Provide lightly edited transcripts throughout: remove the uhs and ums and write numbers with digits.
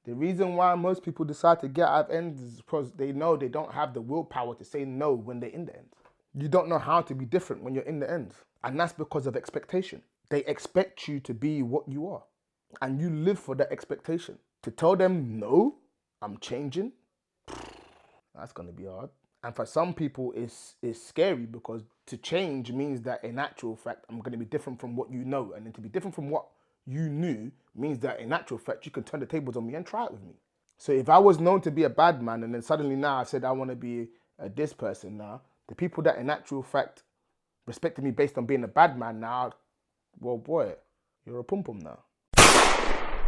The reason why most people decide to get out of ends is because they know they don't have the willpower to say no when they're in the ends. You don't know how to be different when you're in the ends. And that's because of expectation. They expect you to be what you are. And you live for that expectation. To tell them, no, I'm changing, that's going to be hard. And for some people, it's scary because to change means that in actual fact, I'm going to be different from what you know. And then to be different from what you knew means that in actual fact, you can turn the tables on me and try it with me. So if I was known to be a bad man and then suddenly now I said I want to be this person now, the people that in actual fact respected me based on being a bad man now, well, boy, you're a pum-pum now.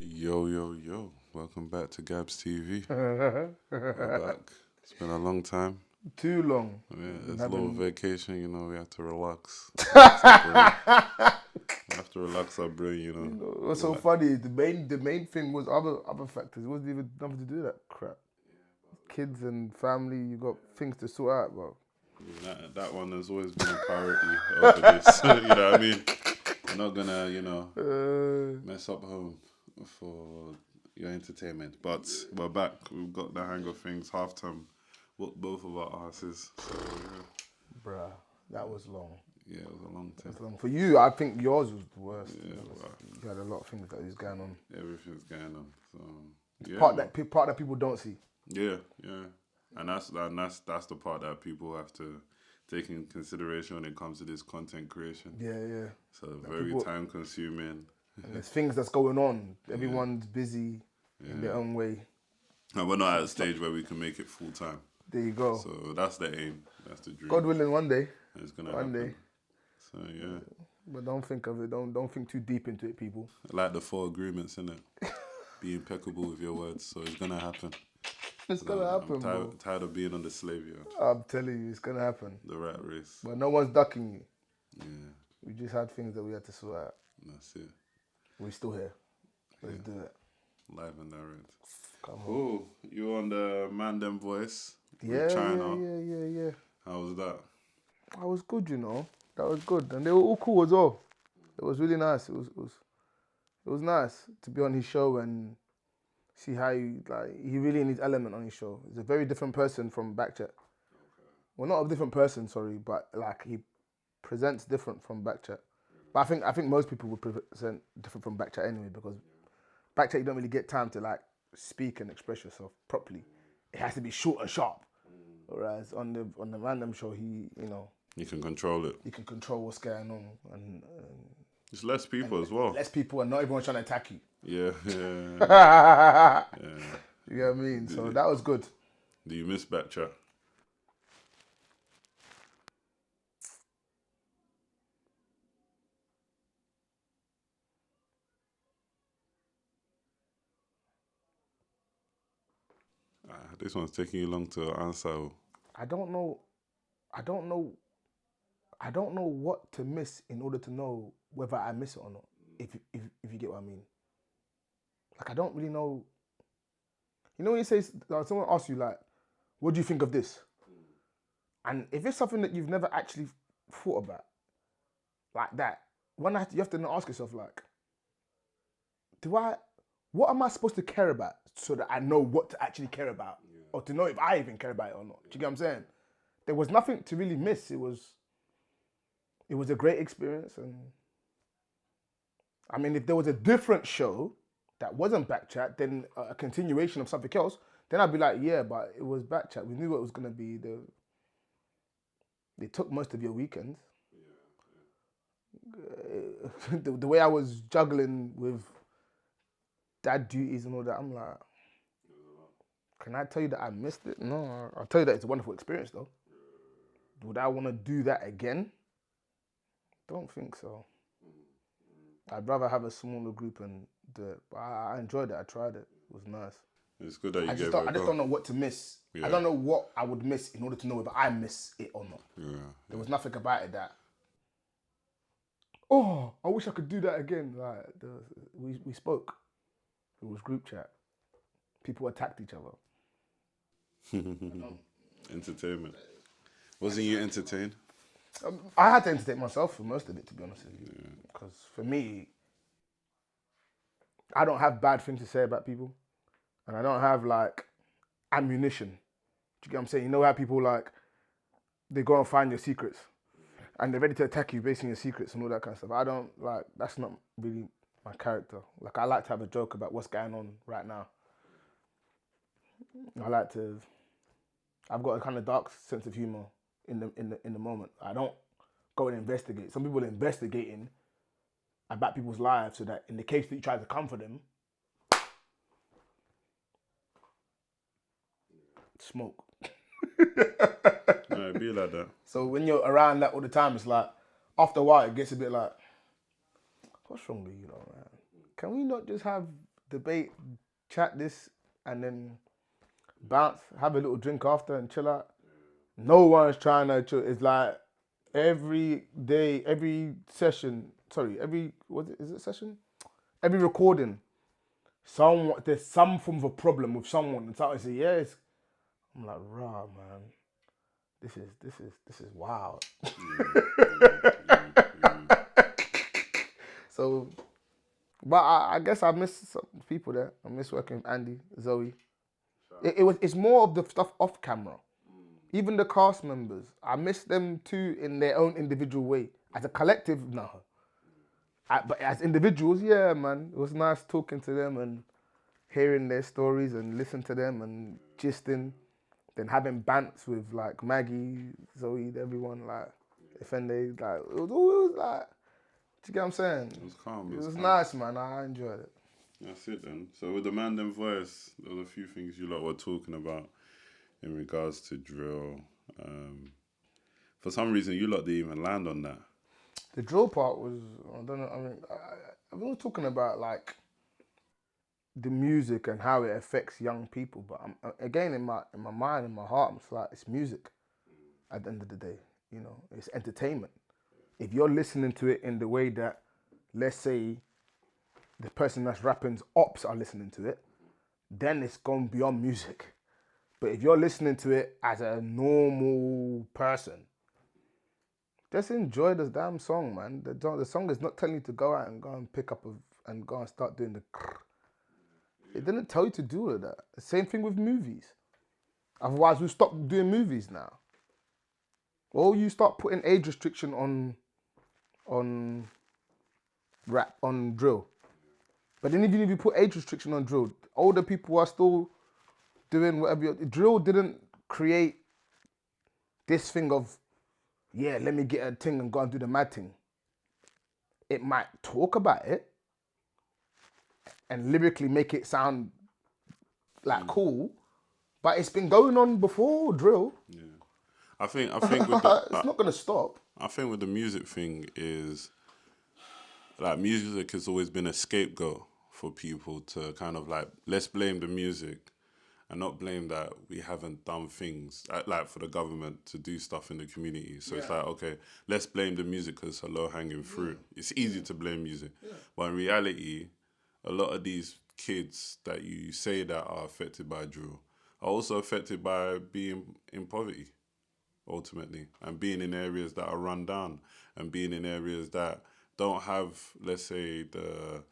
Yo, yo, yo. Welcome back to Gabz TV. We're back. It's been a long time. Too long. Yeah, it's a little vacation, we have to relax. We have to relax our brain, What's so funny? The main thing was other factors. It wasn't even nothing to do with that crap. Kids and family, you got things to sort out, bro. That one has always been a priority over this. You know what I mean? I'm not gonna, mess up home for your entertainment. But we're back. We've got the hang of things. Half-time whooped both of our asses. So, yeah. Bruh, that was long. Yeah, it was a long time. Long. For you, I think yours was the worst. Yeah, you had a lot of things that was going on. Everything's going on. So, yeah, part that people don't see. Yeah, yeah. And that's the part that people have to take in consideration when it comes to this content creation. Yeah, yeah. So very time consuming. And there's things that's going on. Everyone's busy in their own way. And we're not at a stage where we can make it full time. There you go. So that's the aim. That's the dream. God willing, one day. It's gonna happen. One day. So yeah. But don't think of it. Don't think too deep into it, people. I like the 4 agreements, innit? Be impeccable with your words. So it's gonna happen. It's gonna happen. I'm tired of being on the slave yard. I'm telling you, it's gonna happen. The rat race. But no one's ducking you. Yeah. We just had things that we had to sort out. That's it. We're still here. Let's do it. Live and direct. Come on. Cool. You on the Mandem Voice? Yeah, China. Yeah. How was that? That was good, That was good, and they were all cool as well. It was really nice. It was nice to be on his show and see how he really needs element on his show. He's a very different person from Backchat. Okay. Well, not a different person, sorry, but he presents different from Backchat. But I think most people would present different from Backchat anyway, because Backchat you don't really get time to speak and express yourself properly. It has to be short and sharp. Whereas on the Random show, you can control it. You can control what's going on, and it's less people as well. Less people, and not everyone's trying to attack you. Yeah. You know what I mean? So that was good. Do you miss Backchat? This one's taking you long to answer. I don't know what to miss in order to know whether I miss it or not. If you get what I mean. I don't really know. You know when you say someone asks you what do you think of this? And if it's something that you've never actually thought about, like that, you have to ask yourself what am I supposed to care about so that I know what to actually care about, or to know if I even care about it or not? Do you get what I'm saying? There was nothing to really miss. It was a great experience, and I mean, if there was a different show that wasn't Backchat, then a continuation of something else, then I'd be like, yeah, but it was Backchat. We knew what it was going to be. They took most of your weekends. The way I was juggling with dad duties and all that, I'm like, can I tell you that I missed it? No, I'll tell you that it's a wonderful experience though. Would I want to do that again? Don't think so. I'd rather have a smaller group and do it. But I enjoyed it. I tried it. It was nice. It's good that you gave it a go. I just don't know what to miss. Yeah. I don't know what I would miss in order to know whether I miss it or not. Yeah. There was nothing about it that, oh, I wish I could do that again. We spoke. It was group chat. People attacked each other. Entertainment. Wasn't you entertained? I had to entertain myself for most of it, to be honest with you. Because for me, I don't have bad things to say about people. and I don't have like ammunition. Do you get what I'm saying? You know how people like they go and find your secrets, and they're ready to attack you based on your secrets and all that kind of stuff. I don't like. That's not really my character. Like I like to have a joke about what's going on right now. I like to. I've got a kind of dark sense of humor in the moment. I don't go and investigate. Some people are investigating about people's lives so that in the case that you try to comfort them, smoke. No, it'd be like that. So when you're around that all the time, it's like after a while it gets a bit like, what's wrong with you, though, man? Can we not just have debate, chat this, and then bounce, have a little drink after, and chill out? No one's trying to chill. It's like every day, every session. Sorry, is it session? Every recording, there's some form of a problem with someone, and someone say yes. I'm like, rah, man. This is wild. So, but I guess I miss some people there. I miss working with Andy, Zoe. It's more of the stuff off camera. Even the cast members, I miss them too in their own individual way. As a collective, no. But as individuals, yeah, man. It was nice talking to them and hearing their stories and listening to them and gisting. Then having bants with like Maggie, Zoe, everyone, like, Effendi, like, it was always like, do you get what I'm saying? It was calm. It was calm. nice, man. I enjoyed it. That's it then. So with the Mandem voice, there was a few things you lot were talking about in regards to drill. For some reason, you lot didn't even land on that. The drill part was, I don't know, I mean, I've been talking about like the music and how it affects young people, but again, in my mind, in my heart, it's like, it's music at the end of the day, you know, it's entertainment. If you're listening to it in the way that, let's say, the person that's rapping's ops are listening to it, then it's gone beyond music. But if you're listening to it as a normal person, just enjoy the damn song, man. The song is not telling you to go out and go and pick up and go and start doing the krr. It didn't tell you to do all of that. The same thing with movies. Otherwise, we'll stop doing movies now. Or you start putting age restriction on rap, on drill. But then even if you put age restriction on drill, older people are still doing whatever. Drill didn't create this thing of, yeah, let me get a thing and go and do the mad thing. It might talk about it and lyrically make it sound like cool, but it's been going on before drill. Yeah, I think with the, It's not gonna stop. I think with the music thing is, like, music has always been a scapegoat for people to kind of like, let's blame the music and not blame that we haven't done things like for the government to do stuff in the community. So it's like, okay, let's blame the music because it's a low hanging fruit. It's easy to blame music, but in reality, a lot of these kids that you say that are affected by drill are also affected by being in poverty, ultimately, and being in areas that are run down and being in areas that don't have, let's say, the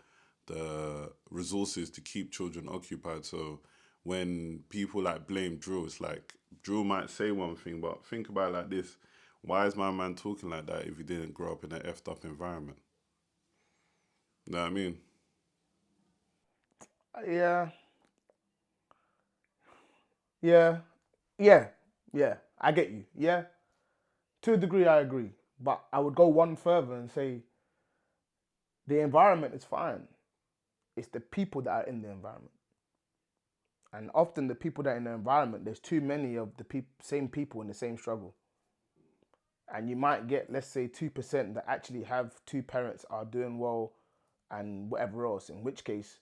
resources to keep children occupied. So when people like blame drill, it's like drill might say one thing, but think about it like this: why is my man talking like that if he didn't grow up in an effed up environment? You know what I mean? Yeah. I get you. Yeah. To a degree, I agree. But I would go one further and say the environment is fine. It's the people that are in the environment. And often the people that are in the environment, there's too many of the same people in the same struggle. And you might get, let's say, 2% that actually have two parents are doing well and whatever else, in which case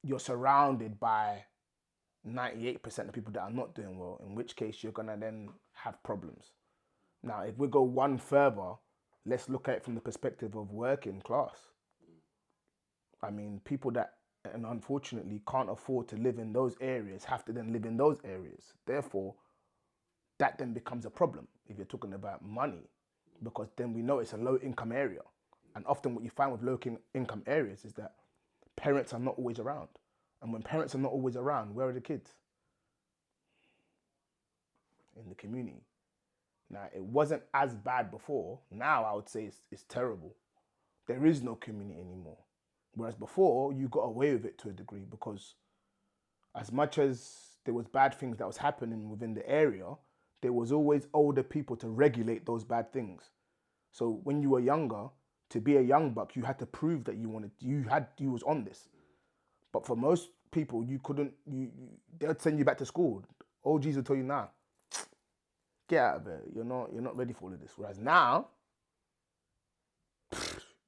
you're surrounded by 98% of people that are not doing well, in which case you're going to then have problems. Now, if we go one further, let's look at it from the perspective of working class. I mean, people that, and unfortunately, can't afford to live in those areas have to then live in those areas. Therefore, that then becomes a problem if you're talking about money, because then we know it's a low income area. And often what you find with low income areas is that parents are not always around. And when parents are not always around, where are the kids? In the community. Now, it wasn't as bad before. Now, I would say it's terrible. There is no community anymore. Whereas before, you got away with it to a degree because as much as there was bad things that was happening within the area, there was always older people to regulate those bad things. So when you were younger, to be a young buck, you had to prove that you was on this. But for most people, you couldn't. They'd send you back to school. OGs would tell you, nah, get out of there. You're not ready for all of this. Whereas now,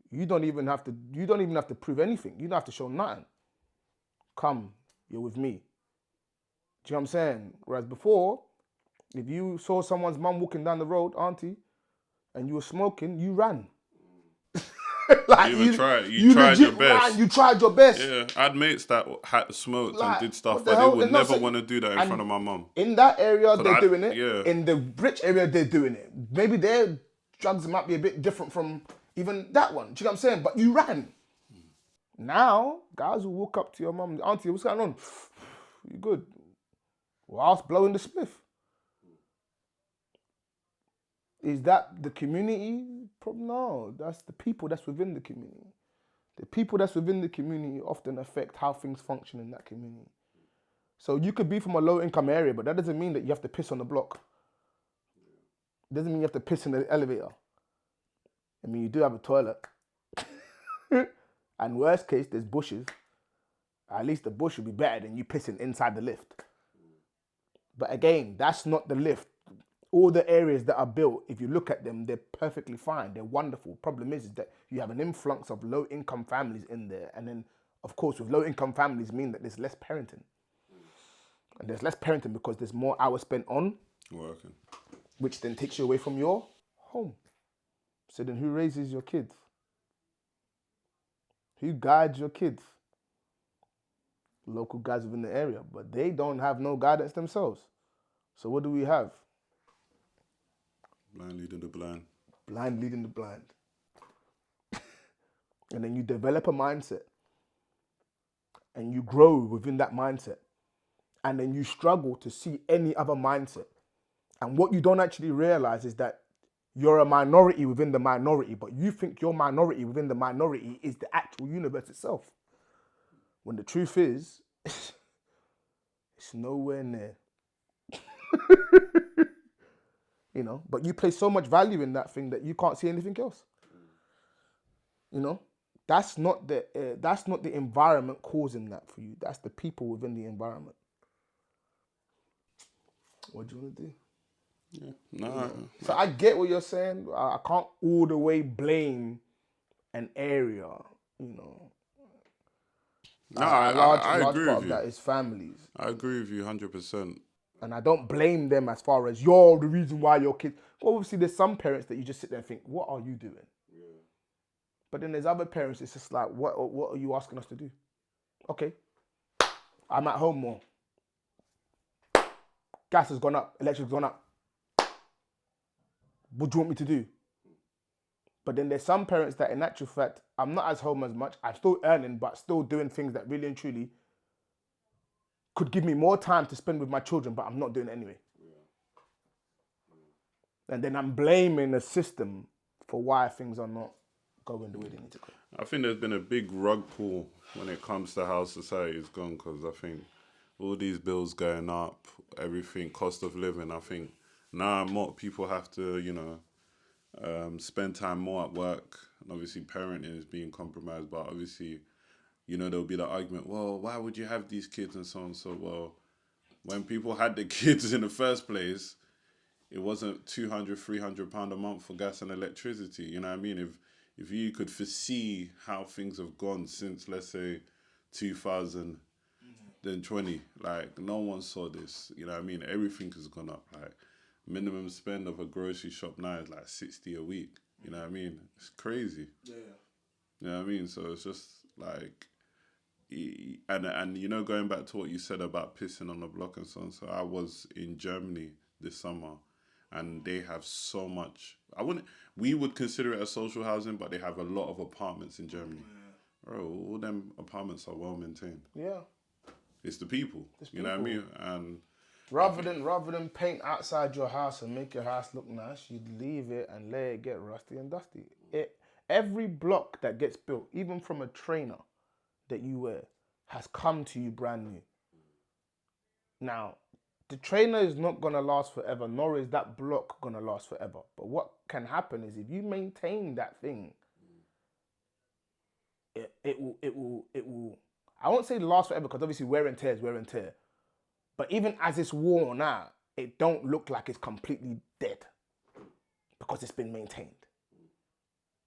you don't even have to prove anything. You don't have to show nothing. Come, you're with me. Do you know what I'm saying? Whereas before, if you saw someone's mum walking down the road, auntie, and you were smoking, you ran. Like you tried your best. You tried your best. Yeah, I had mates that had smoked and did stuff, the but hell? they would They're not never saying- want to do that in front of my mum. In that area, they're doing it. Yeah. In the rich area, they're doing it. Maybe their drugs might be a bit different from even that one. Do you know what I'm saying? But you ran. Now, guys will walk up to your mum, auntie, what's going on? You good? Whilst blowing the spliff. Is that the community? No, that's the people that's within the community. The people that's within the community often affect how things function in that community. So you could be from a low income area, but that doesn't mean that you have to piss on the block. It doesn't mean you have to piss in the elevator. I mean, you do have a toilet. And worst case, there's bushes. At least the bush would be better than you pissing inside the lift. But again, that's not the lift. All the areas that are built, if you look at them, they're perfectly fine. They're wonderful. Problem is that you have an influx of low-income families in there. And then, of course, with low-income families mean that there's less parenting. And there's less parenting because there's more hours spent on working, which then takes you away from your home. So then who raises your kids? Who guides your kids? Local guys within the area, but they don't have no guidance themselves. So what do we have? Blind leading the blind. Blind leading the blind. And then you develop a mindset. And you grow within that mindset. And then you struggle to see any other mindset. And what you don't actually realize is that you're a minority within the minority, but you think your minority within the minority is the actual universe itself. When the truth is, it's nowhere near. You know, but you place so much value in that thing that you can't see anything else. You know, that's not the environment causing that for you. That's the people within the environment. What do you want to do? Yeah, no. So I get what you're saying. I can't all the way blame an area. You know. No, I agree part with of you. that is families. I agree with you 100%. And I don't blame them as far as you're the reason why your kids. Well, obviously, there's some parents that you just sit there and think, what are you doing? Yeah. But then there's other parents, it's just like, what are you asking us to do? Okay. I'm at home more. Gas has gone up. Electric's gone up. What do you want me to do? But then there's some parents that in actual fact, I'm not as home as much. I'm still earning, but still doing things that really and truly could give me more time to spend with my children, but I'm not doing it anyway. And then I'm blaming the system for why things are not going the way they need to go. I think there's been a big rug pull when it comes to how society is gone, because I think all these bills going up, everything, cost of living, I think now more people have to, spend time more at work. And obviously parenting is being compromised, but obviously, there'll be the argument, well, why would you have these kids and so on? So, well, when people had the kids in the first place, it wasn't £200, £300 a month for gas and electricity. You know what I mean? If you could foresee how things have gone since, let's say, 2020, like no one saw this. You know what I mean? Everything has gone up. Like minimum spend of a grocery shop now is like 60 a week. You know what I mean? It's crazy. Yeah. You know what I mean? So it's just like, and going back to what you said about pissing on the block and so on. So I was in Germany this summer, and they have so much. We would consider it a social housing, but they have a lot of apartments in Germany. Bro, all them apartments are well maintained. Yeah. It's the people. You know what I mean? And Rather than paint outside your house and make your house look nice, you'd leave it and let it get rusty and dusty. Every block that gets built, even from a trainer that you wear, has come to you brand new. Now, the trainer is not gonna last forever, nor is that block gonna last forever. But what can happen is if you maintain that thing, it will. I won't say last forever because obviously wear and tear is wear and tear. But even as it's worn out, it don't look like it's completely dead because it's been maintained.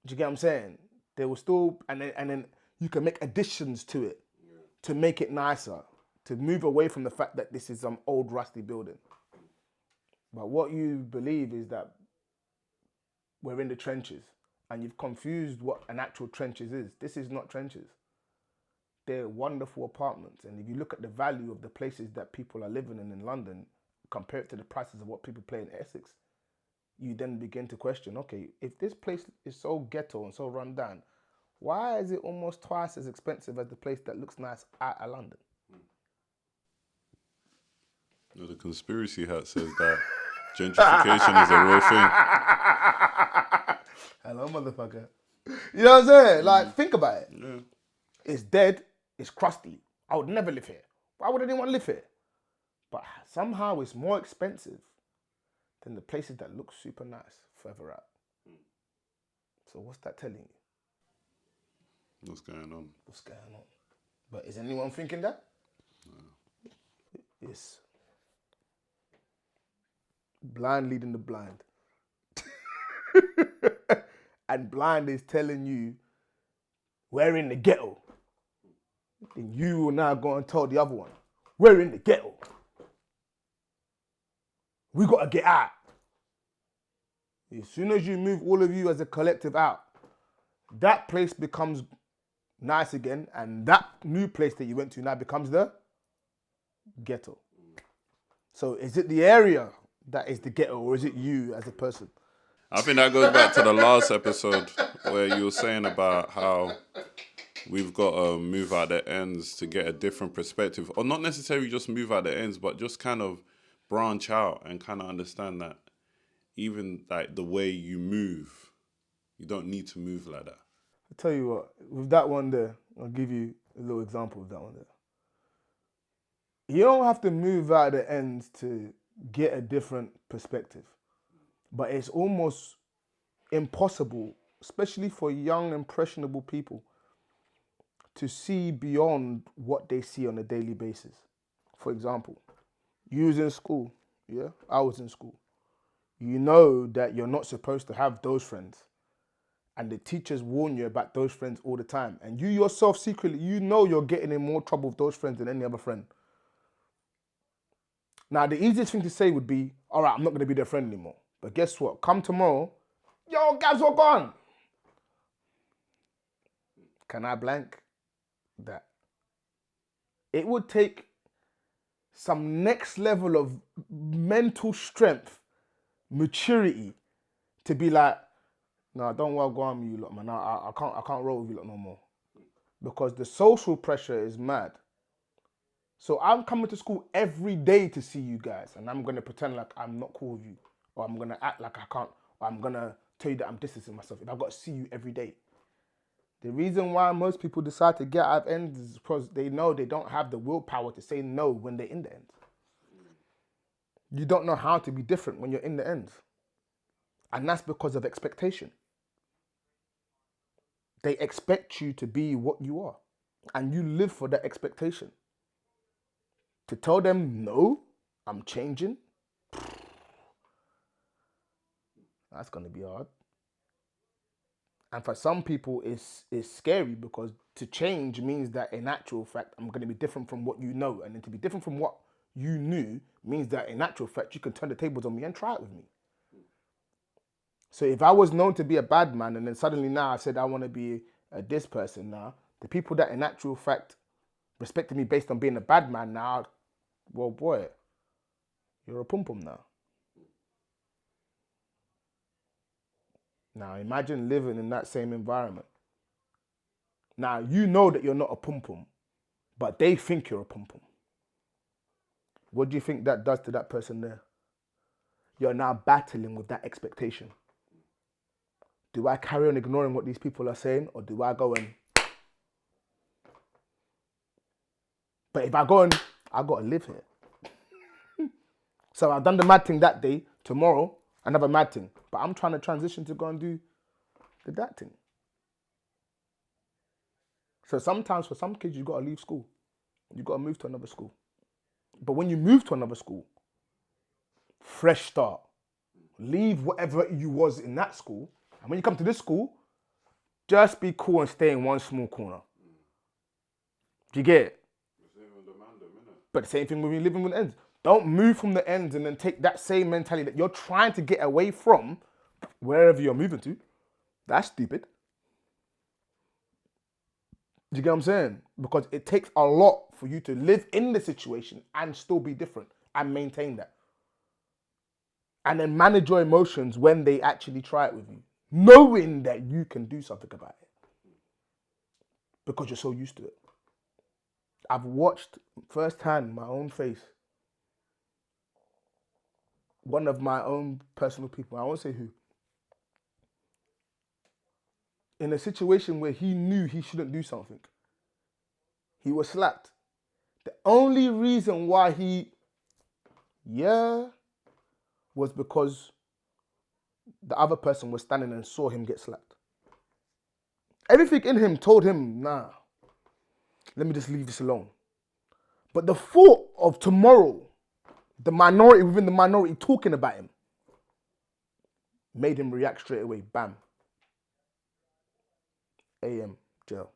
Do you get what I'm saying? There will still, and then you can make additions to it to make it nicer, to move away from the fact that this is some old rusty building. But what you believe is that we're in the trenches and you've confused what an actual trenches is. This is not trenches. They're wonderful apartments. And if you look at the value of the places that people are living in London, compared to the prices of what people pay in Essex, you then begin to question, okay, if this place is so ghetto and so run down, why is it almost twice as expensive as the place that looks nice out of London? the conspiracy hat says that gentrification is a real thing. Hello, motherfucker. You know what I'm saying? Like, think about it. Yeah. It's dead, it's crusty. I would never live here. Why would anyone live here? But somehow it's more expensive than the places that look super nice further out. So what's that telling you? What's going on? What's going on? But is anyone thinking that? No. It's blind leading the blind. And blind is telling you we're in the ghetto. Then you will now go and tell the other one, we're in the ghetto. We gotta get out. As soon as you move all of you as a collective out, that place becomes nice again, and that new place that you went to now becomes the ghetto. So is it the area that is the ghetto, or is it you as a person? I think that goes back to the last episode where you were saying about how we've got to move out the ends to get a different perspective. Or not necessarily just move out the ends, but just kind of branch out and kind of understand that even like the way you move, you don't need to move like that. I tell you what, with that one there, I'll give you a little example of that one there. You don't have to move out the ends to get a different perspective. But it's almost impossible, especially for young, impressionable people, to see beyond what they see on a daily basis. For example, you was in school, yeah? I was in school. You know that you're not supposed to have those friends. And the teachers warn you about those friends all the time. And you yourself secretly, you know you're getting in more trouble with those friends than any other friend. Now, the easiest thing to say would be, all right, I'm not going to be their friend anymore. But guess what? Come tomorrow, yo, Gabz, we're gone. Can I blank that? It would take some next level of mental strength, maturity, to be like, no, don't worry, go on with you lot, man. I can't roll with you lot no more. Because the social pressure is mad. So I'm coming to school every day to see you guys, and I'm gonna pretend like I'm not cool with you, or I'm gonna act like I can't, or I'm gonna tell you that I'm distancing myself if I've got to see you every day. The reason why most people decide to get out of ends is because they know they don't have the willpower to say no when they're in the ends. You don't know how to be different when you're in the ends. And that's because of expectation. They expect you to be what you are. And you live for that expectation. To tell them, no, I'm changing, that's going to be hard. And for some people, it's scary because to change means that in actual fact, I'm going to be different from what you know. And then to be different from what you knew means that in actual fact, you can turn the tables on me and try it with me. So if I was known to be a bad man and then suddenly now I said I want to be this person now, the people that in actual fact respected me based on being a bad man now, well, boy, you're a pum-pum now. Now imagine living in that same environment. Now, you know that you're not a pum-pum, but they think you're a pum-pum. What do you think that does to that person there? You're now battling with that expectation. Do I carry on ignoring what these people are saying, or do I go and... But if I go and... I got to live here. So I've done the mad thing that day. Tomorrow, another mad thing. But I'm trying to transition to go and do that thing. So sometimes for some kids, you got to leave school. You got to move to another school. But when you move to another school, fresh start. Leave whatever you was in that school. And when you come to this school, just be cool and stay in one small corner. Do you get it? But the same thing when you're living with ends. Don't move from the ends and then take that same mentality that you're trying to get away from wherever you're moving to. That's stupid. Do you get what I'm saying? Because it takes a lot for you to live in the situation and still be different and maintain that. And then manage your emotions when they actually try it with you, knowing that you can do something about it because you're so used to it. I've watched firsthand my own face. One of my own personal people, I won't say who, in a situation where he knew he shouldn't do something, he was slapped. The only reason why was because the other person was standing and saw him get slapped. Everything in him told him, nah, let me just leave this alone. But the thought of tomorrow, the minority within the minority talking about him, made him react straight away. Bam. AM, jail.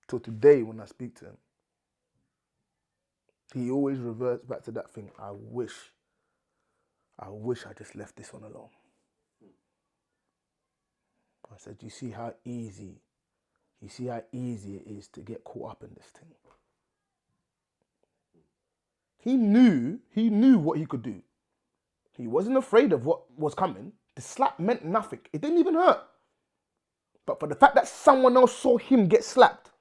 Till today when I speak to him, he always reverts back to that thing. I wish I just left this one alone. I said, you see how easy it is to get caught up in this thing. He knew what he could do. He wasn't afraid of what was coming. The slap meant nothing. It didn't even hurt. But for the fact that someone else saw him get slapped,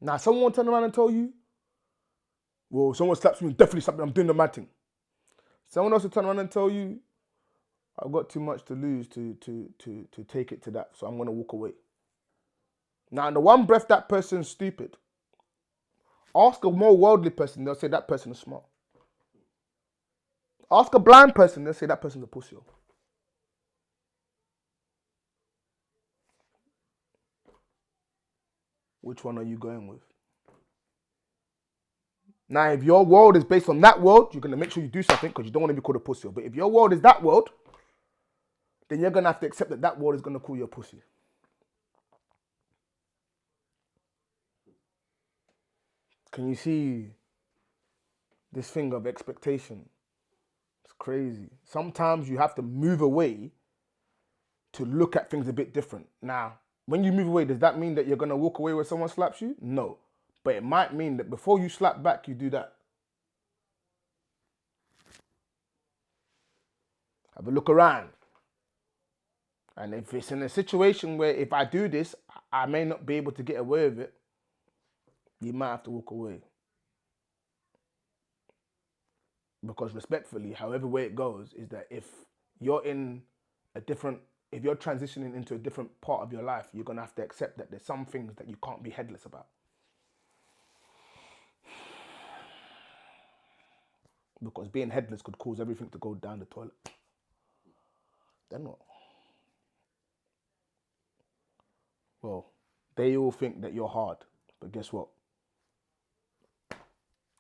now someone will turn around and tell you, well, someone slaps me, definitely slap me, I'm doing the mad thing. Someone else will turn around and tell you, I've got too much to lose to take it to that, so I'm going to walk away. Now, in the one breath, that person's stupid. Ask a more worldly person, they'll say that person is smart. Ask a blind person, they'll say that person's a pussy. Which one are you going with? Now, if your world is based on that world, you're going to make sure you do something because you don't want to be called a pussy. But if your world is that world, then you're going to have to accept that that world is going to call you a pussy. Can you see this thing of expectation? It's crazy. Sometimes you have to move away to look at things a bit different. Now, when you move away, does that mean that you're going to walk away when someone slaps you? No. But it might mean that before you slap back, you do that. Have a look around. And if it's in a situation where if I do this, I may not be able to get away with it, you might have to walk away. Because respectfully, however way it goes, is that if you're transitioning into a different part of your life, you're going to have to accept that there's some things that you can't be headless about. Because being headless could cause everything to go down the toilet. Then what? Well, they all think that you're hard, but guess what?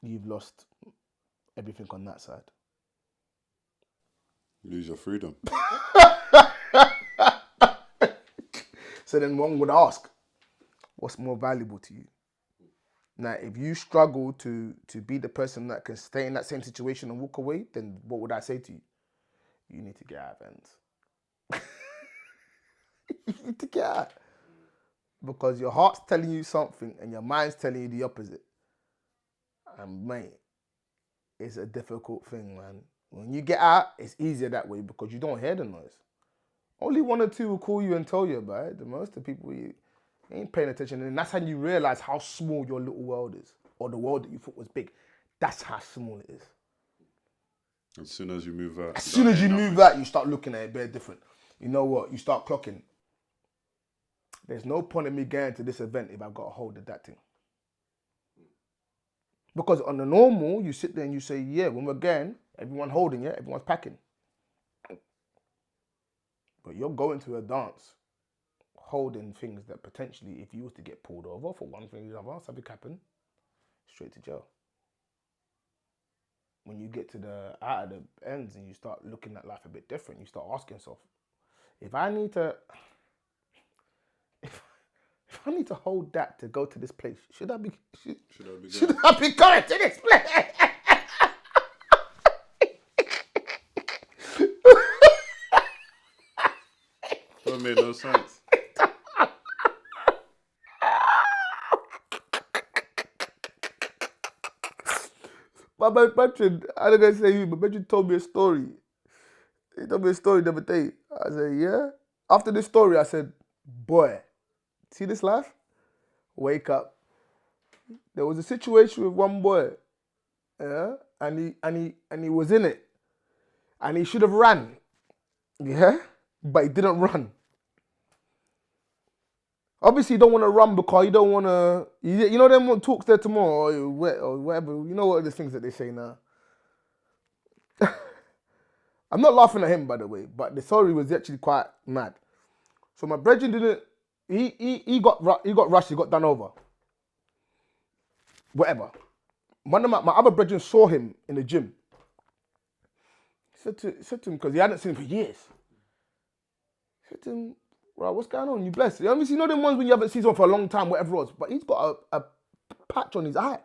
You've lost everything on that side. Lose your freedom. So then one would ask, what's more valuable to you? Now, if you struggle to be the person that can stay in that same situation and walk away, then what would I say to you? You need to get out of ends. You need to get out. Because your heart's telling you something and your mind's telling you the opposite. And mate, it's a difficult thing, man. When you get out, it's easier that way because you don't hear the noise. Only one or two will call you and tell you about it. The most of the people, you ain't paying attention. And that's how you realize how small your little world is. Or the world that you thought was big. That's how small it is. As soon as you move out. As soon as you move out, you start looking at it very different. You know what? You start clocking. There's no point in me going to this event if I've got a hold of that thing. Because on the normal, you sit there and you say, yeah, when we're going, everyone holding it, everyone's packing. But you're going to a dance holding things that potentially, if you was to get pulled over for one thing or another, something happen, straight to jail. When you get to the out of the ends and you start looking at life a bit different, you start asking yourself, if I need to hold that to go to this place, should I be going to this place? That made no sense. My Patrick, I don't gonna say you, but Patrick told me a story. He told me a story the other day. I said, yeah. After this story, I said, boy, see this life? Wake up. There was a situation with one boy, yeah, and he was in it, and he should have ran, yeah, but he didn't run. Obviously, you don't want to run because you don't want to. You know them talks there tomorrow or whatever. You know what are the things that they say now. I'm not laughing at him, by the way, but the story was actually quite mad. So my brethren didn't. He got rushed. He got done over. Whatever. One of my other brethren saw him in the gym. He said to him, because he hadn't seen him for years. He said to him, right, what's going on? You blessed. You know them ones when you haven't seen someone for a long time, whatever it was. But he's got a patch on his eye.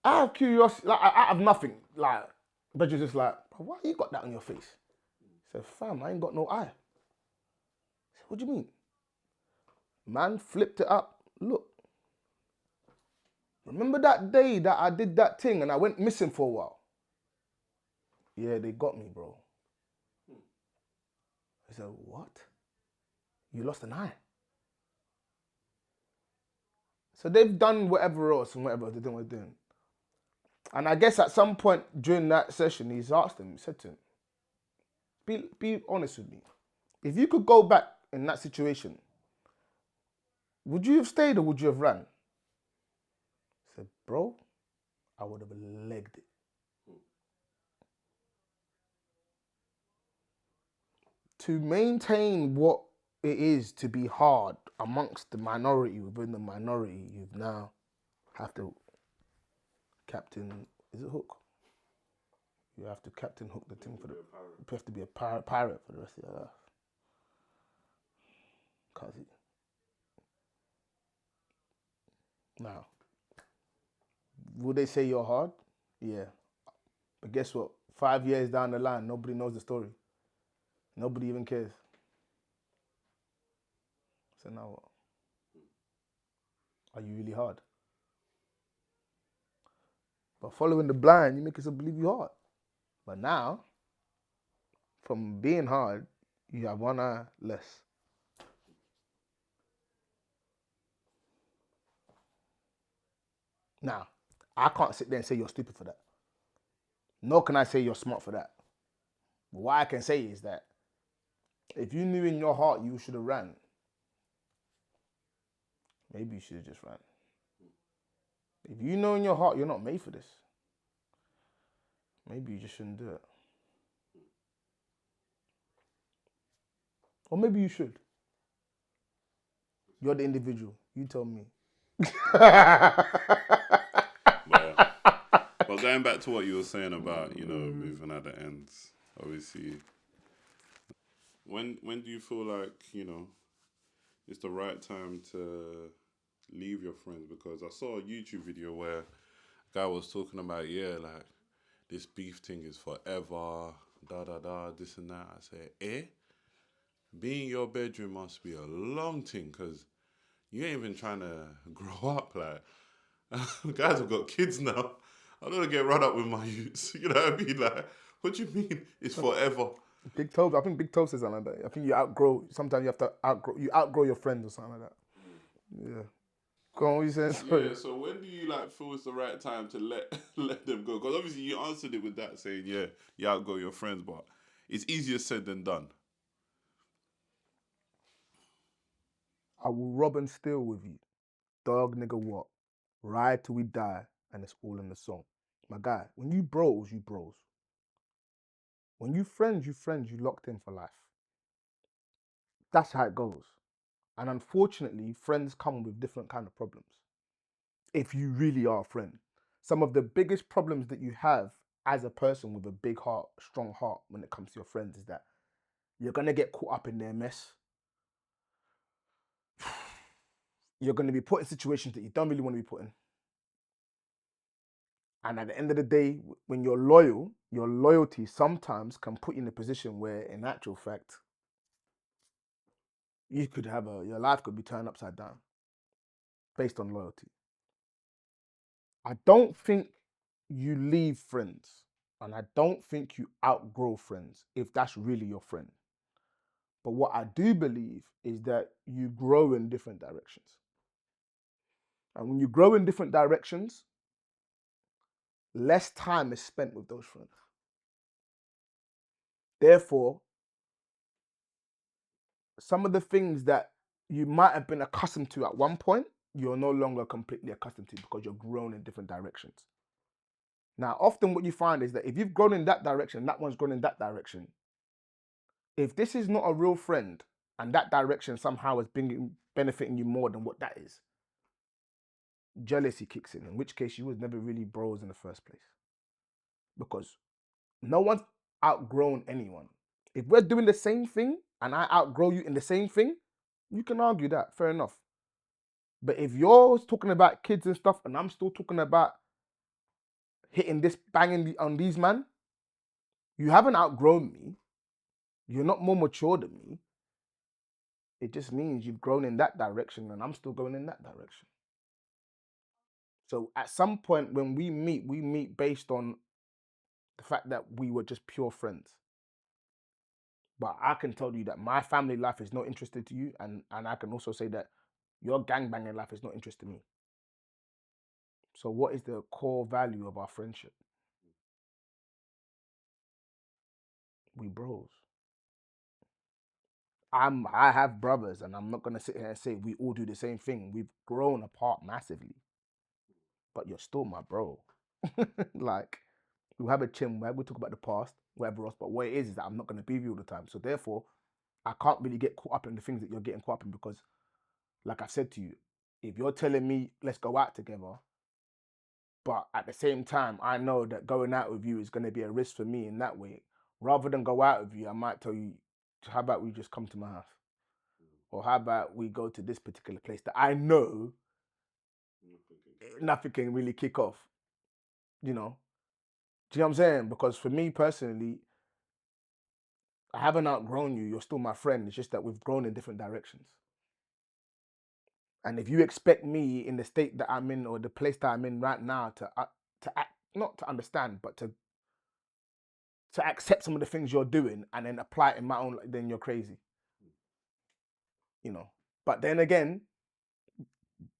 I have curiosity. Like, I have nothing. Like, but you're just like, why you got that on your face? He said, fam, I ain't got no eye. I said, what do you mean? Man flipped it up. Look. Remember that day that I did that thing and I went missing for a while? Yeah, they got me, bro. I said, what? You lost an eye? So they've done whatever else and whatever they didn't want to do. And I guess at some point during that session, he's asked him, he said to him, be honest with me. If you could go back in that situation, would you have stayed or would you have ran? I said, bro, I would have legged it. To maintain what it is to be hard amongst the minority, within the minority, you now have to captain, is it hook? You have to captain hook the thing for the, you have to be a pirate for the rest of your life. Can't see. Now, would they say you're hard? Yeah. But guess what? 5 years down the line, nobody knows the story. Nobody even cares. So now what? Are you really hard? But following the blind, you make yourself believe you're hard. But now, from being hard, you have one eye less. Now, I can't sit there and say you're stupid for that. Nor can I say you're smart for that. But what I can say is that if you knew in your heart you should have ran, maybe you should have just ran. If you know in your heart you're not made for this, maybe you just shouldn't do it. Or maybe you should. You're the individual. You tell me. Well, going back to what you were saying about, moving at the ends, obviously, when do you feel like, it's the right time to leave your friends? Because I saw a YouTube video where a guy was talking about, like, this beef thing is forever, this and that. I say, being in your bedroom must be a long thing, because you ain't even trying to grow up. Like, guys have got kids now. I don't want to get run up with my youths. You know what I mean? Like, what do you mean? It's forever. Big Toe, I think Big Toe says something like that. I think you outgrow. Sometimes you have to outgrow your friends or something like that. Yeah. Go on, what you saying? Sorry. Yeah. So when do you like feel it's the right time to let let them go? Because obviously you answered it with that saying, yeah, you outgo your friends, but it's easier said than done. I will rob and steal with you. Dog nigga what? Ride till we die, and it's all in the song. My guy, when you bros, you bros. When you friends, you locked in for life. That's how it goes. And unfortunately, friends come with different kind of problems. If you really are a friend. Some of the biggest problems that you have as a person with a big heart, strong heart, when it comes to your friends is that you're gonna get caught up in their mess. You're gonna be put in situations that you don't really want to be put in. And at the end of the day, when you're loyal, your loyalty sometimes can put you in a position where, in actual fact, you could have your life could be turned upside down based on loyalty. I don't think you leave friends, and I don't think you outgrow friends if that's really your friend. But what I do believe is that you grow in different directions. And when you grow in different directions, less time is spent with those friends. Therefore, some of the things that you might have been accustomed to at one point, you're no longer completely accustomed to because you're grown in different directions. Now, often what you find is that if you've grown in that direction, that one's grown in that direction. If this is not a real friend and that direction somehow is benefiting you more than what that is, jealousy kicks in which case you was never really bros in the first place. Because no one's outgrown anyone. If we're doing the same thing and I outgrow you in the same thing, you can argue that, fair enough. But if you're talking about kids and stuff and I'm still talking about hitting this, banging on these man, you haven't outgrown me. You're not more mature than me. It just means you've grown in that direction and I'm still going in that direction. So at some point when we meet based on the fact that we were just pure friends. But I can tell you that my family life is not interested to you, and I can also say that your gangbanging life is not interested to me. So what is the core value of our friendship? We bros. I have brothers, and I'm not gonna sit here and say we all do the same thing. We've grown apart massively, but you're still my bro. Like we have a chin where we talk about the past, whatever else. But what it is that I'm not gonna be with you all the time. So therefore, I can't really get caught up in the things that you're getting caught up in because, like I've said to you, if you're telling me let's go out together, but at the same time I know that going out with you is going to be a risk for me in that way, rather than go out with you, I might tell you, how about we just come to my house, or how about we go to this particular place that I know nothing can really kick off. You know, do you know what I'm saying? Because for me personally, I haven't outgrown you. You're still my friend. It's just that we've grown in different directions. And if you expect me in the state that I'm in or the place that I'm in right now to act, not to understand, but to accept some of the things you're doing and then apply it in my own, then you're crazy. You know. But then again,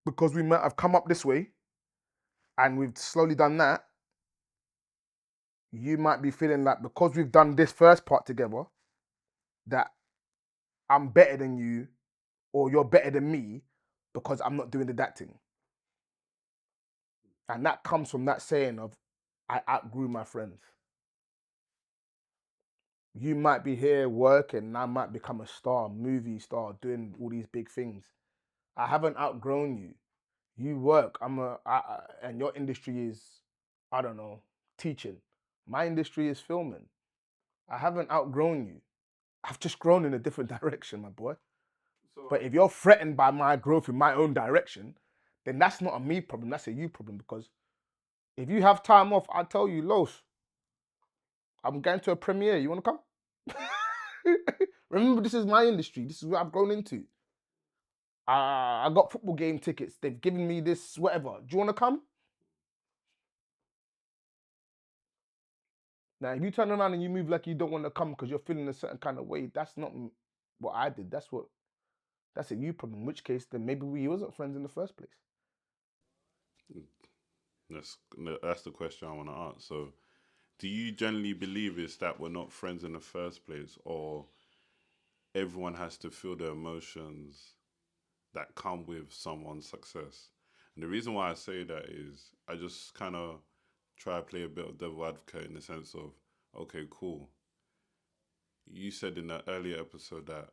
because we might have come up this way and we've slowly done that, you might be feeling like because we've done this first part together, that I'm better than you or you're better than me because I'm not doing that thing. And that comes from that saying of, I outgrew my friends. You might be here working and I might become a star, movie star, doing all these big things. I haven't outgrown you. You work, and your industry is, I don't know, teaching. My industry is filming. I haven't outgrown you. I've just grown in a different direction, my boy. But if you're threatened by my growth in my own direction, then that's not a me problem, that's a you problem. Because if you have time off, I tell you, Los, I'm going to a premiere. You want to come? Remember, this is my industry. This is what I've grown into. I got football game tickets. They've given me this, whatever. Do you want to come? Now, if you turn around and you move like you don't want to come because you're feeling a certain kind of way, that's not what I did. That's a you problem. In which case, then maybe we wasn't friends in the first place. That's the question I want to ask. So, do you generally believe it's that we're not friends in the first place, or everyone has to feel the emotions that come with someone's success? And the reason why I say that is I just kind of try to play a bit of devil advocate in the sense of, okay, cool. You said in that earlier episode that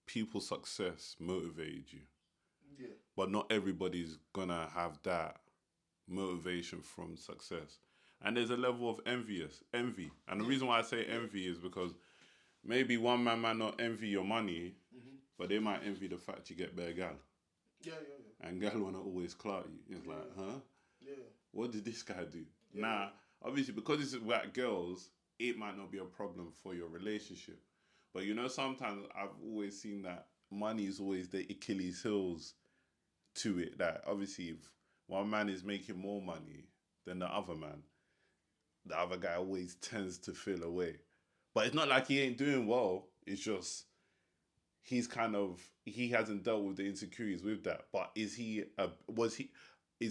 people's success motivated you, Yeah. but not everybody's gonna have that motivation from success. And there's a level of envy. And the reason why I say envy is because maybe one man might not envy your money, but they might envy the fact you get better gal. Yeah. And gal wanna always clout you. It's like, huh? Yeah. What did this guy do? Nah, obviously because it's about girls, it might not be a problem for your relationship. But sometimes I've always seen that money is always the Achilles heels to it. That obviously if one man is making more money than the other man, the other guy always tends to feel away. But it's not like he ain't doing well. It's just he hasn't dealt with the insecurities with that. But is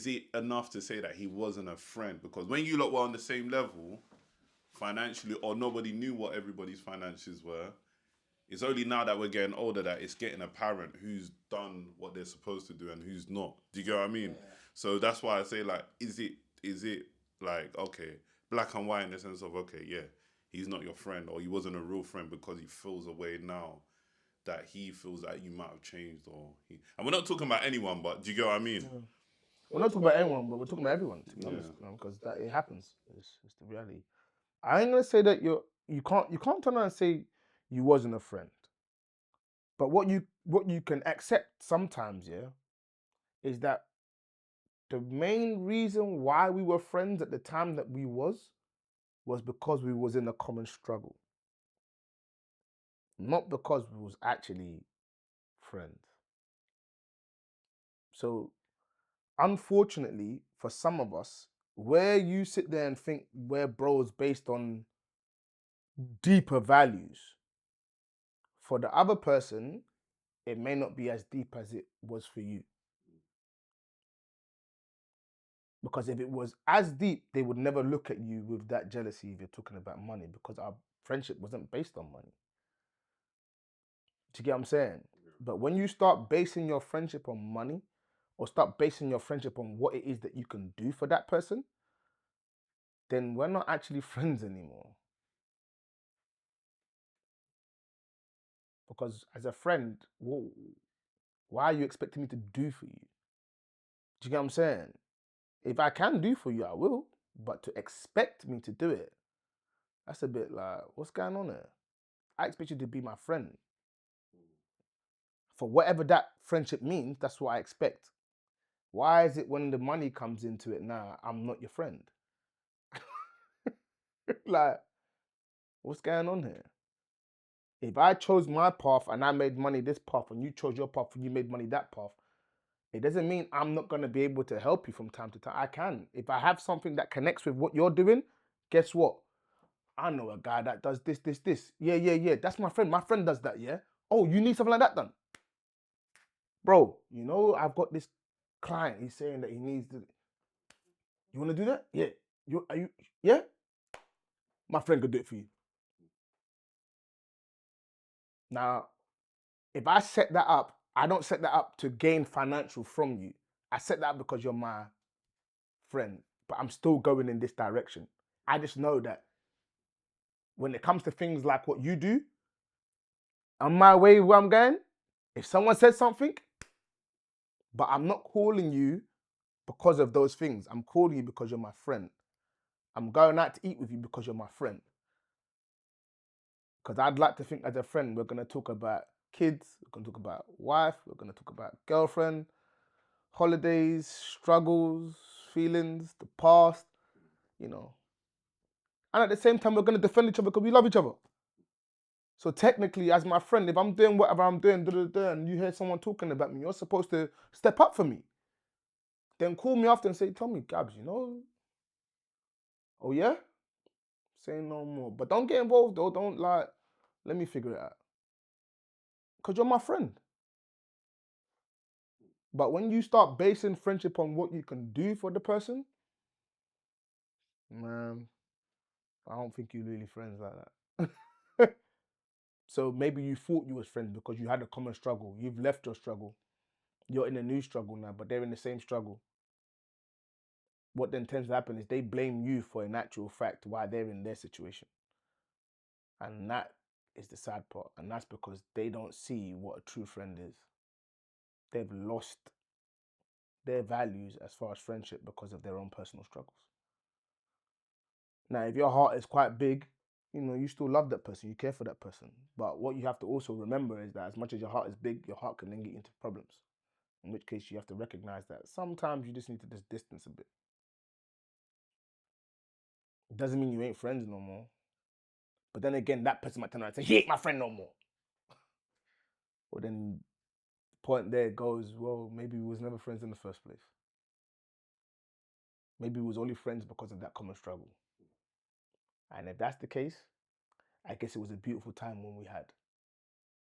it enough to say that he wasn't a friend? Because when you lot were on the same level financially, or nobody knew what everybody's finances were, it's only now that we're getting older that it's getting apparent who's done what they're supposed to do and who's not. Do you get what I mean? Yeah. So that's why I say, like, is it like, okay, black and white in the sense of, okay, yeah, he's not your friend, or he wasn't a real friend because he feels a way now that he feels that you might have changed, and we're not talking about anyone, but do you get what I mean? Yeah. We're not talking about anyone, but we're talking about everyone, to be honest, because that it happens. It's the reality. I ain't gonna say that you can't turn around and say you wasn't a friend. But what you can accept sometimes, yeah, is that the main reason why we were friends at the time that we was because we was in a common struggle. Not because we was actually friends. So unfortunately, for some of us, where you sit there and think we're bros based on deeper values, for the other person, it may not be as deep as it was for you. Because if it was as deep, they would never look at you with that jealousy if you're talking about money, because our friendship wasn't based on money. Do you get what I'm saying? But when you start basing your friendship on money, or start basing your friendship on what it is that you can do for that person, then we're not actually friends anymore. Because as a friend, why are you expecting me to do for you? Do you get what I'm saying? If I can do for you, I will. But to expect me to do it, that's a bit like, what's going on there? I expect you to be my friend. For whatever that friendship means, that's what I expect. Why is it when the money comes into it now, I'm not your friend? Like, what's going on here? If I chose my path and I made money this path, and you chose your path and you made money that path, it doesn't mean I'm not going to be able to help you from time to time. I can. If I have something that connects with what you're doing, guess what? I know a guy that does this. Yeah. That's my friend. My friend does that, yeah? Oh, you need something like that done? Bro, I've got this client. He's saying that he needs to... You want to do that? Yeah. Yeah? My friend could do it for you. Now, if I set that up, I don't set that up to gain financial from you. I set that up because you're my friend, but I'm still going in this direction. I just know that when it comes to things like what you do, on my way where I'm going, if someone says something, but I'm not calling you because of those things. I'm calling you because you're my friend. I'm going out to eat with you because you're my friend. Because I'd like to think as a friend, we're going to talk about kids, we're going to talk about wife, we're going to talk about girlfriend, holidays, struggles, feelings, the past, And at the same time, we're going to defend each other because we love each other. So technically, as my friend, if I'm doing whatever I'm doing, and you hear someone talking about me, you're supposed to step up for me. Then call me after and say, tell me, Gabz, oh yeah? Say no more. But don't get involved though. Don't like, let me figure it out. Because you're my friend. But when you start basing friendship on what you can do for the person, man, I don't think you're really friends like that. So maybe you thought you was friends because you had a common struggle. You've left your struggle. You're in a new struggle now, but they're in the same struggle. What then tends to happen is they blame you for an actual fact why they're in their situation. And that is the sad part. And that's because they don't see what a true friend is. They've lost their values as far as friendship because of their own personal struggles. Now, if your heart is quite big, you still love that person, you care for that person. But what you have to also remember is that as much as your heart is big, your heart can then get into problems. In which case you have to recognize that sometimes you just need to just distance a bit. It doesn't mean you ain't friends no more. But then again, that person might turn around and say, he ain't my friend no more. Well, then the point there goes, well, maybe we was never friends in the first place. Maybe we was only friends because of that common struggle. And if that's the case, I guess it was a beautiful time when we had,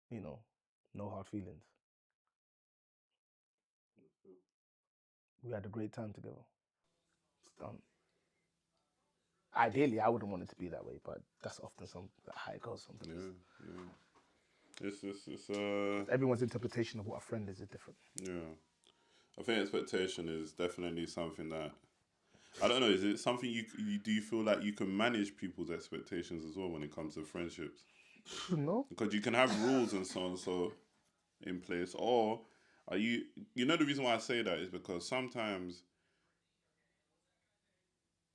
no hard feelings. We had a great time together. Ideally, I wouldn't want it to be that way, but that's often how it goes sometimes. Yeah. It's everyone's interpretation of what a friend is different. Yeah. I think expectation is definitely something that, I don't know, is it something you do you feel like you can manage people's expectations as well when it comes to friendships? No. Because you can have rules and so on so in place, or are you the reason why I say that is because sometimes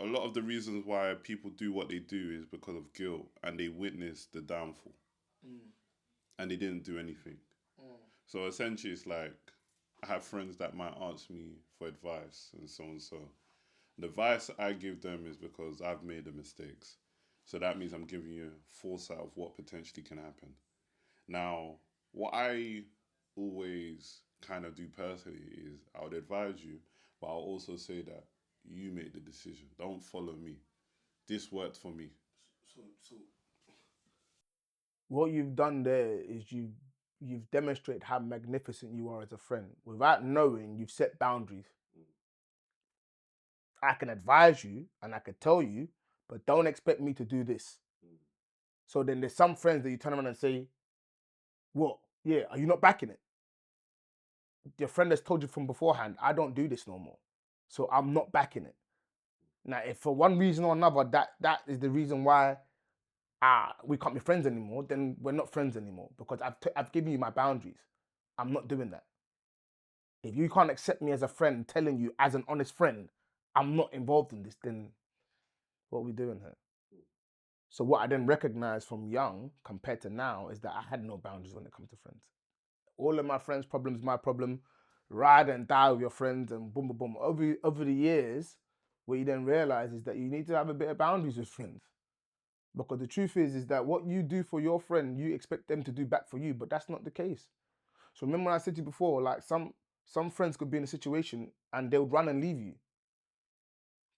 a lot of the reasons why people do what they do is because of guilt and they witnessed the downfall and they didn't do anything. So essentially it's like I have friends that might ask me for advice and so on so. The advice I give them is because I've made the mistakes. So that means I'm giving you foresight of what potentially can happen. Now, what I always kind of do personally is I would advise you, but I'll also say that you make the decision. Don't follow me. This worked for me. So what you've done there is you've demonstrated how magnificent you are as a friend. Without knowing, you've set boundaries. I can advise you and I can tell you, but don't expect me to do this. So then there's some friends that you turn around and say, what? Yeah, are you not backing it? Your friend has told you from beforehand, I don't do this no more. So I'm not backing it. Now, if for one reason or another, that is the reason why we can't be friends anymore, then we're not friends anymore because I've given you my boundaries. I'm not doing that. If you can't accept me as a friend, telling you as an honest friend, I'm not involved in this, then what are we doing here? So what I then recognized from young compared to now is that I had no boundaries when it comes to friends. All of my friends' problems, my problem. Ride and die with your friends and boom, boom, boom. Over the years, what you then realize is that you need to have a bit of boundaries with friends. Because the truth is that what you do for your friend, you expect them to do back for you, but that's not the case. So remember when I said to you before, like some friends could be in a situation and they'll run and leave you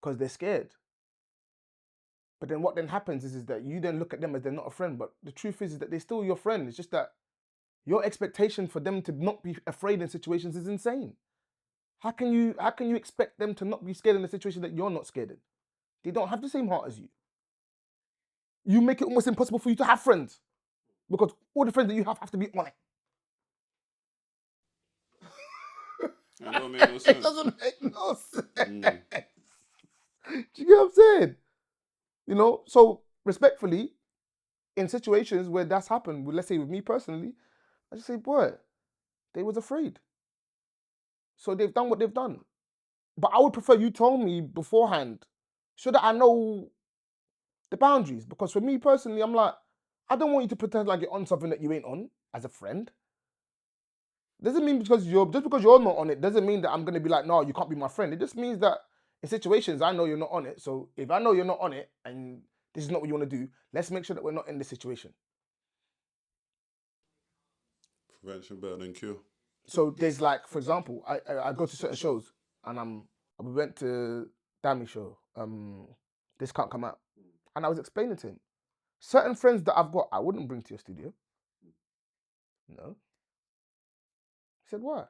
because they're scared. But then what then happens is that you then look at them as they're not a friend. But the truth is that they're still your friend. It's just that your expectation for them to not be afraid in situations is insane. How can you expect them to not be scared in a situation that you're not scared in? They don't have the same heart as you. You make it almost impossible for you to have friends because all the friends that you have to be on it. That don't make no sense. It doesn't make no sense. Do you get what I'm saying? So respectfully, in situations where that's happened, let's say with me personally, I just say, boy, they was afraid. So they've done what they've done. But I would prefer you told me beforehand so that I know the boundaries. Because for me personally, I'm like, I don't want you to pretend like you're on something that you ain't on as a friend. Doesn't mean because you're not on it, doesn't mean that I'm gonna be like, no, you can't be my friend. It just means that in situations I know you're not on it. So if I know you're not on it and this is not what you want to do, let's make sure that we're not in this situation. Prevention better than cure. So there's like, for example, I go to certain shows and we went to Dami show. This can't come out. And I was explaining to him, certain friends that I've got, I wouldn't bring to your studio. No. He said, why?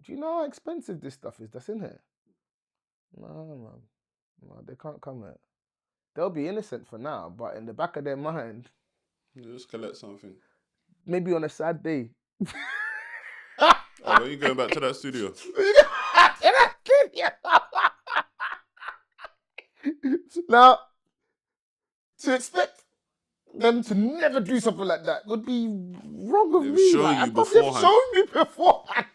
Do you know how expensive this stuff is that's in here? No, man. No, they can't come here. They'll be innocent for now, but in the back of their mind, You just collect something. maybe on a sad day. Oh, when you going back to that studio? Now, to expect them to never do something like that would be wrong of They've me. shown Like, you I've got beforehand. They've shown me beforehand.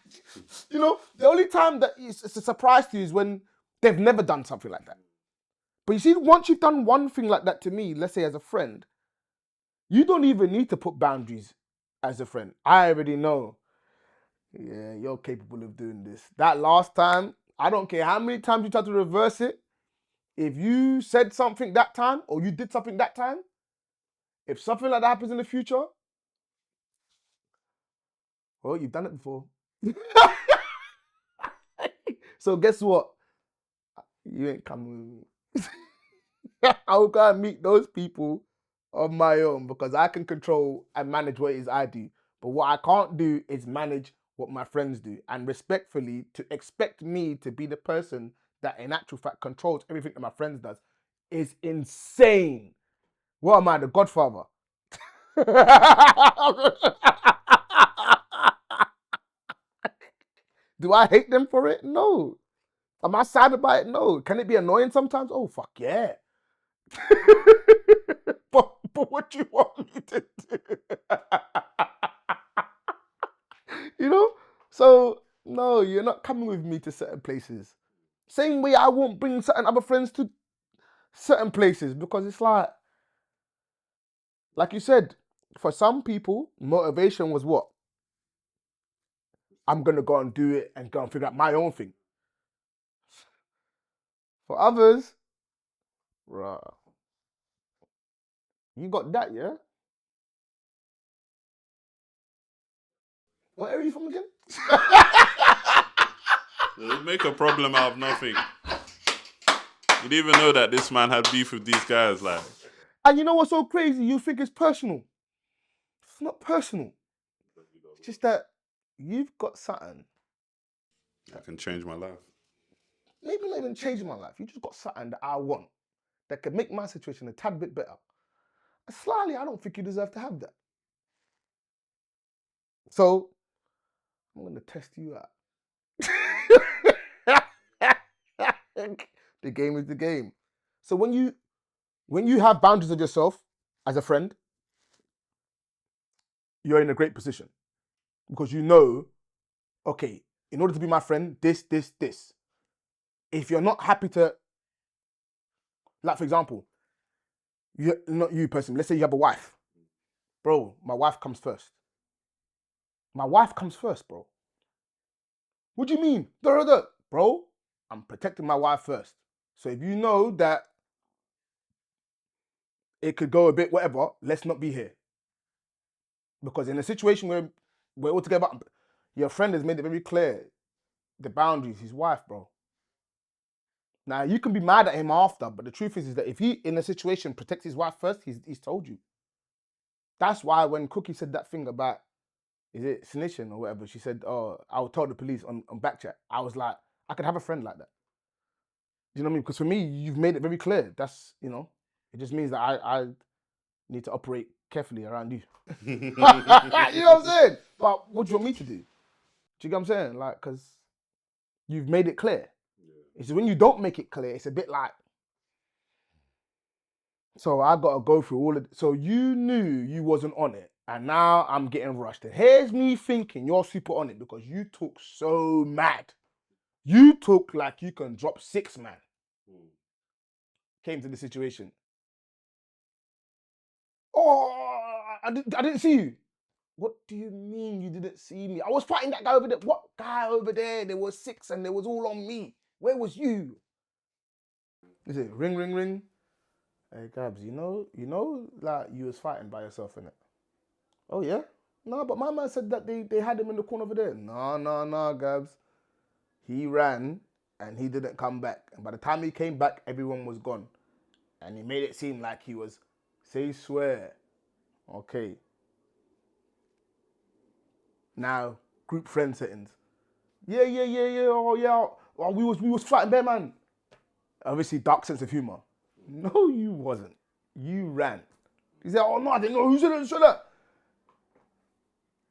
You know, the only time that it's a surprise to you is when they've never done something like that. But you see, once you've done one thing like that to me, let's say as a friend, you don't even need to put boundaries as a friend. I already know. Yeah, you're capable of doing this. That last time, I don't care how many times you try to reverse it. If you said something that time or you did something that time, if something like that happens in the future, well, you've done it before. So guess what? You ain't coming with me. I'll go and meet those people on my own because I can control and manage what it is I do. But what I can't do is manage what my friends do. And respectfully, to expect me to be the person that in actual fact controls everything that my friends does is insane. What am I, the Godfather? Do I hate them for it? No. Am I sad about it? No. Can it be annoying sometimes? Oh, fuck yeah. but what do you want me to do? You know? So, no, you're not coming with me to certain places. Same way I won't bring certain other friends to certain places because it's like you said, for some people, motivation was what? I'm going to go and do it and go and figure out my own thing. For others, bruh, you got that, yeah? What area are you from again? They make a problem out of nothing. You didn't even know that this man had beef with these guys, like. And you know what's so crazy? You think it's personal. It's not personal. It's just that you've got something. That can change my life. Maybe not even change my life. You just got something that I want that could make my situation a tad bit better. And slightly, I don't think you deserve to have that. So, I'm going to test you out. The game is the game. So when you have boundaries of yourself as a friend, you're in a great position because you know, okay, in order to be my friend, this. If you're not happy to, like for example, you not you personally, let's say you have a wife. Bro, my wife comes first. My wife comes first, bro. What do you mean? Bro, I'm protecting my wife first. So if you know that it could go a bit whatever, let's not be here. Because in a situation where we're all together, your friend has made it very clear the boundaries, his wife, bro. Now, you can be mad at him after, but the truth is that if he, in a situation, protects his wife first, he's told you. That's why when Cookie said that thing about, is it snitching or whatever, she said, oh, I'll tell the police on backchat. I was like, I could have a friend like that. You know what I mean? Because for me, you've made it very clear. That's, it just means that I need to operate carefully around you. You know what I'm saying? But what do you want me to do? Do you get what I'm saying? Like, because you've made it clear. It's when you don't make it clear, it's a bit like, so I got to go through all of it. So you knew you wasn't on it, and now I'm getting rushed. And here's me thinking you're super on it because you talk so mad. You talk like you can drop 6, man. Came to the situation. Oh, I didn't see you. What do you mean you didn't see me? I was fighting that guy over there. What guy over there? There was 6 and there was all on me. Where was you? Is it ring, ring, ring? Hey, Gabz, like you was fighting by yourself, innit? Oh, yeah? No, but my man said that they had him in the corner over there. No, Gabz. He ran and he didn't come back. And by the time he came back, everyone was gone. And he made it seem like he was, say swear. Okay. Now, group friend settings. Yeah. Oh yeah. Oh, we was fighting there, man. Obviously, dark sense of humor. No, you wasn't. You ran. He said, oh no, I didn't know. Who said that?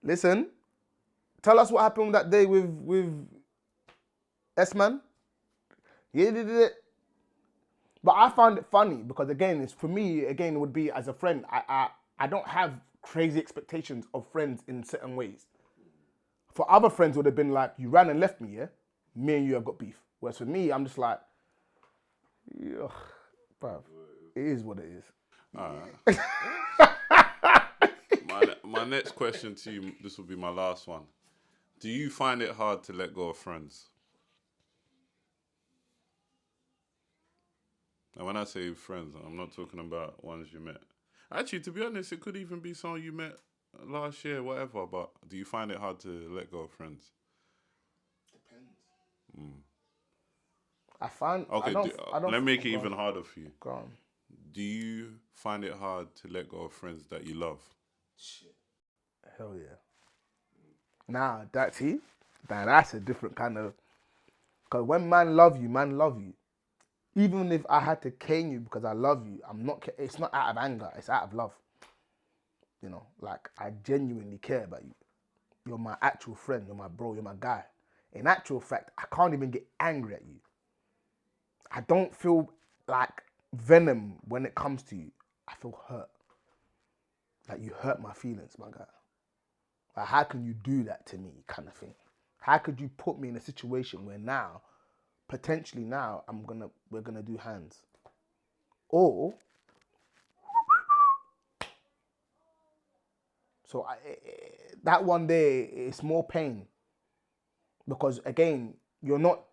Listen, tell us what happened that day with S-Man. Yeah, did it. But I found it funny because again, it's for me, again, it would be as a friend, I don't have crazy expectations of friends in certain ways. For other friends, it would have been like, you ran and left me, yeah? Me and you have got beef. Whereas for me, I'm just like, yeah, bruv, it is what it is. All right. my next question to you, this will be my last one. Do you find it hard to let go of friends? And when I say friends, I'm not talking about ones you met. Actually, to be honest, it could even be someone you met last year, whatever. But do you find it hard to let go of friends? Depends. I find Okay, I don't. let me make it even harder for you. Go on. Do you find it hard to let go of friends that you love? Shit. Hell yeah. Nah, that's a different kind of. Because when man love you. Even if I had to cane you because I love you, it's not out of anger, it's out of love. You know, like I genuinely care about you. You're my actual friend, you're my bro, you're my guy. In actual fact, I can't even get angry at you. I don't feel like venom when it comes to you. I feel hurt. Like you hurt my feelings, my guy. Like how can you do that to me kind of thing? How could you put me in a situation where now, potentially now, we're gonna do hands? Or, so that one day, it's more pain. Because again, you're not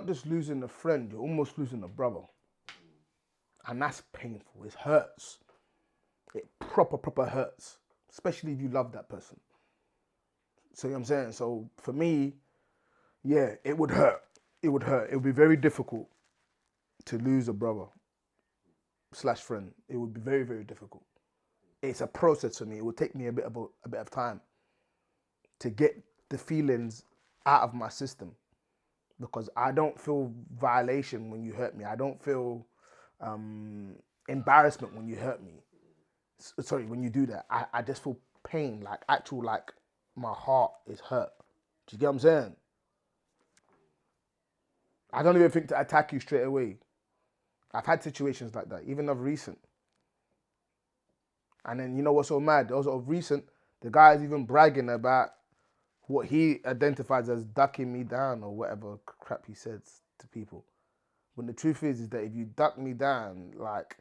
just losing a friend, you're almost losing a brother. And that's painful, it hurts. It proper hurts. Especially if you love that person. So you know what I'm saying? So for me, yeah, it would hurt. It would hurt. It would be very difficult to lose a brother / friend. It would be very, very difficult. It's a process for me. It would take me a bit of time to get the feelings out of my system. Because I don't feel violation when you hurt me. I don't feel embarrassment when you hurt me. Sorry, when you do that. I just feel pain, like my heart is hurt. Do you get what I'm saying? I don't even think to attack you straight away. I've had situations like that, even of recent. And then you know what's so mad? Also of recent, the guy's even bragging about what he identifies as ducking me down or whatever crap he says to people. When the truth is that if you duck me down, like,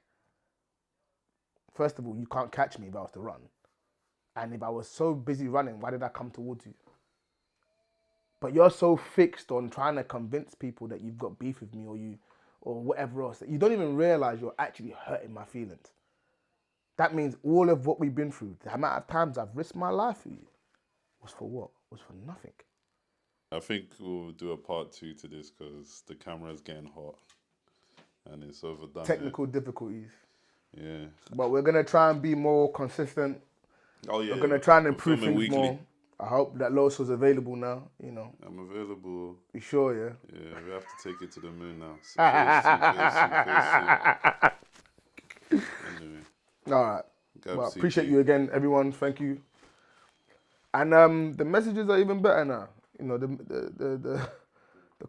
first of all, you can't catch me if I was to run. And if I was so busy running, why did I come towards you? But you're so fixed on trying to convince people that you've got beef with me or whatever else, that you don't even realize you're actually hurting my feelings. That means all of what we've been through, the amount of times I've risked my life for you, was for what? Was for nothing. I think we'll do a part 2 to this because the camera's getting hot and it's overdone. Technical difficulties. Yeah. But we're going to try and be more consistent. Oh, yeah. We're going to try and improve things weekly. more. I hope that Loso's available now, you know. I'm available. You sure, yeah? Yeah, we have to take it to the moon now. Anyway. All right. Gabz, Well, appreciate you again, everyone. Thank you. And the messages are even better now. You know, the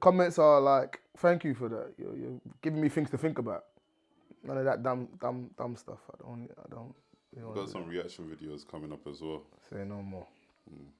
comments are like, thank you for that. You're giving me things to think about. None of that dumb stuff. I don't. We've got some reaction videos coming up as well. Say no more.